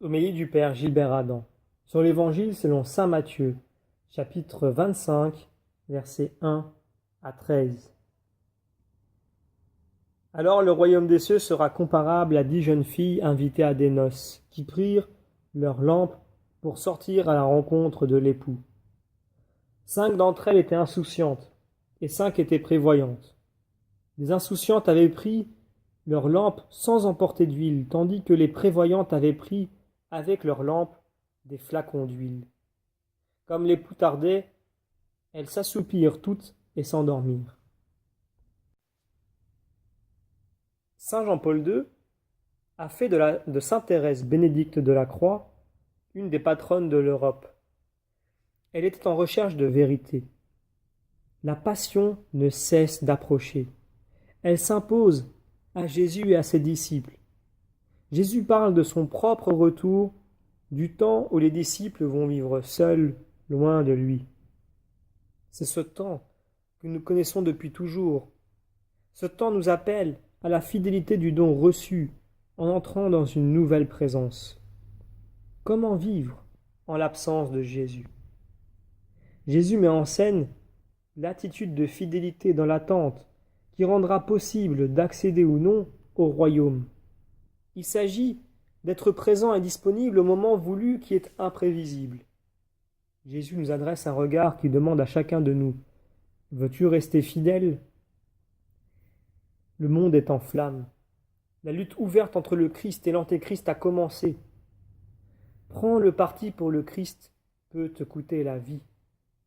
Homélie du Père Gilbert Adam sur l'Évangile selon saint Matthieu, chapitre 25, versets 1 à 13. Alors le royaume des cieux sera comparable à 10 jeunes filles invitées à des noces, qui prirent leurs lampes pour sortir à la rencontre de l'époux. 5 d'entre elles étaient insouciantes, et 5 étaient prévoyantes. Les insouciantes avaient pris leurs lampes sans emporter d'huile, tandis que les prévoyantes avaient pris avec leurs lampes des flacons d'huile. Comme l'époux tardait, elles s'assoupirent toutes et s'endormirent. Saint Jean-Paul II a fait de sainte Thérèse Bénédicte de la Croix une des patronnes de l'Europe. Elle était en recherche de vérité. La passion ne cesse d'approcher. Elle s'impose à Jésus et à ses disciples. Jésus parle de son propre retour, du temps où les disciples vont vivre seuls, loin de lui. C'est ce temps que nous connaissons depuis toujours. Ce temps nous appelle à la fidélité du don reçu en entrant dans une nouvelle présence. Comment vivre en l'absence de Jésus? Jésus met en scène l'attitude de fidélité dans l'attente qui rendra possible d'accéder ou non au royaume. Il s'agit d'être présent et disponible au moment voulu qui est imprévisible. Jésus nous adresse un regard qui demande à chacun de nous: veux-tu rester fidèle? Le monde est en flammes. La lutte ouverte entre le Christ et l'Antéchrist a commencé. Prends le parti pour le Christ peut te coûter la vie,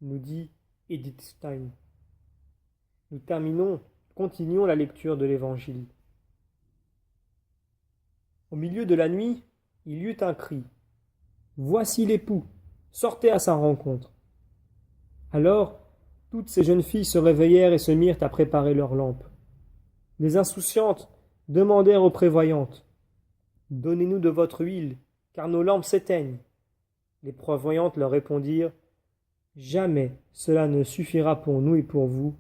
nous dit Edith Stein. Nous continuons la lecture de l'Évangile. Au milieu de la nuit, il y eut un cri. Voici l'époux, sortez à sa rencontre. Alors, toutes ces jeunes filles se réveillèrent et se mirent à préparer leurs lampes. Les insouciantes demandèrent aux prévoyantes: donnez-nous de votre huile, car nos lampes s'éteignent. Les prévoyantes leur répondirent: jamais cela ne suffira pour nous et pour vous.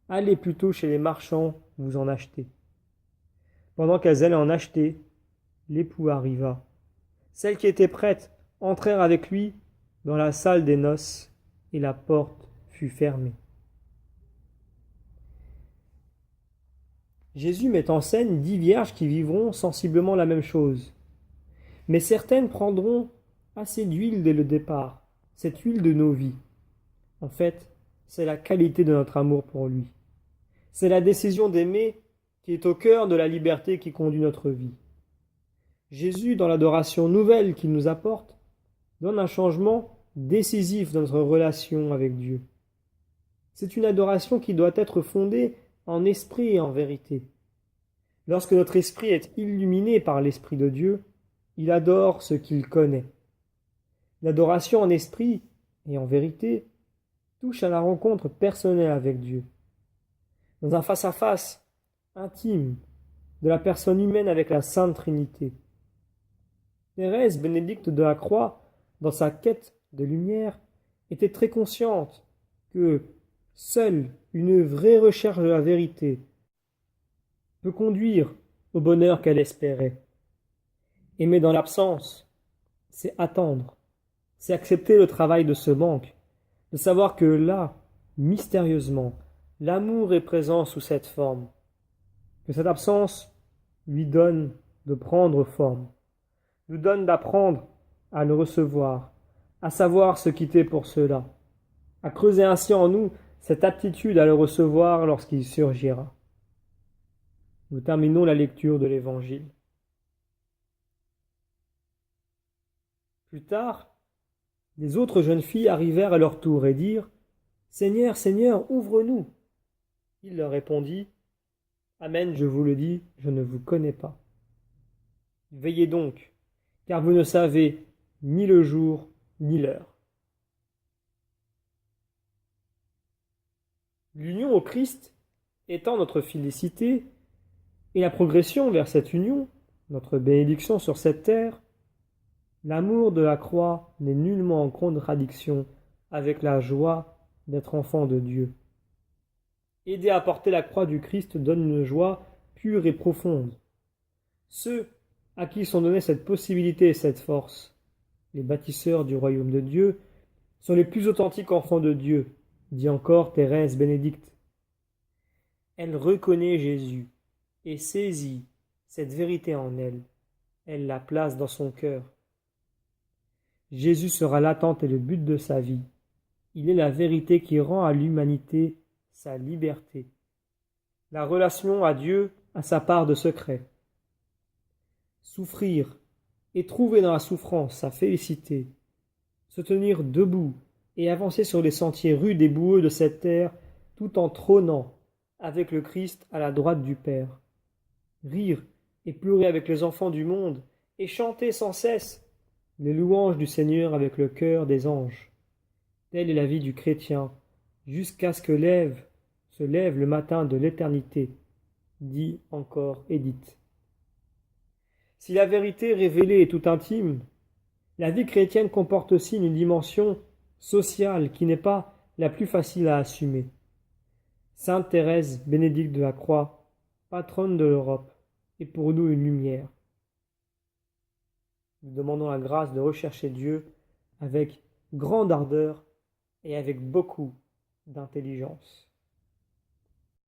Allez plutôt chez les marchands vous en acheter. Pendant qu'elles allaient en acheter, l'époux arriva. Celles qui étaient prêtes entrèrent avec lui dans la salle des noces, et la porte fut fermée. Jésus met en scène 10 vierges qui vivront sensiblement la même chose. Mais certaines prendront assez d'huile dès le départ, cette huile de nos vies. En fait, c'est la qualité de notre amour pour lui. C'est la décision d'aimer qui est au cœur de la liberté qui conduit notre vie. Jésus, dans l'adoration nouvelle qu'il nous apporte, donne un changement décisif dans notre relation avec Dieu. C'est une adoration qui doit être fondée en esprit et en vérité. Lorsque notre esprit est illuminé par l'Esprit de Dieu, il adore ce qu'il connaît. L'adoration en esprit et en vérité touche à la rencontre personnelle avec Dieu. Dans un face-à-face intime de la personne humaine avec la Sainte Trinité. Thérèse Bénédicte de la Croix, dans sa quête de lumière, était très consciente que seule une vraie recherche de la vérité peut conduire au bonheur qu'elle espérait. Aimer dans l'absence, c'est attendre, c'est accepter le travail de ce manque, de savoir que là, mystérieusement, l'amour est présent sous cette forme, que cette absence lui donne de prendre forme, nous donne d'apprendre à le recevoir, à savoir se quitter pour cela, à creuser ainsi en nous cette aptitude à le recevoir lorsqu'il surgira. Nous terminons la lecture de l'Évangile. Plus tard, les autres jeunes filles arrivèrent à leur tour et dirent: Seigneur, Seigneur, ouvre-nous. Il leur répondit: Amen, je vous le dis, je ne vous connais pas. Veillez donc, car vous ne savez ni le jour ni l'heure. L'union au Christ étant notre félicité, et la progression vers cette union, notre bénédiction sur cette terre, l'amour de la croix n'est nullement en contradiction avec la joie d'être enfant de Dieu. Aider à porter la croix du Christ donne une joie pure et profonde. Ceux À qui sont données cette possibilité et cette force? Les bâtisseurs du royaume de Dieu sont les plus authentiques enfants de Dieu, dit encore Thérèse Bénédicte. Elle reconnaît Jésus et saisit cette vérité en elle. Elle la place dans son cœur. Jésus sera l'attente et le but de sa vie. Il est la vérité qui rend à l'humanité sa liberté. La relation à Dieu a sa part de secret. Souffrir et trouver dans la souffrance sa félicité, se tenir debout et avancer sur les sentiers rudes et boueux de cette terre tout en trônant avec le Christ à la droite du Père. Rire et pleurer avec les enfants du monde et chanter sans cesse les louanges du Seigneur avec le cœur des anges. Telle est la vie du chrétien, jusqu'à ce que se lève le matin de l'éternité, dit encore Édith. Si la vérité révélée est tout intime, la vie chrétienne comporte aussi une dimension sociale qui n'est pas la plus facile à assumer. Sainte Thérèse Bénédicte de la Croix, patronne de l'Europe, est pour nous une lumière. Nous demandons la grâce de rechercher Dieu avec grande ardeur et avec beaucoup d'intelligence.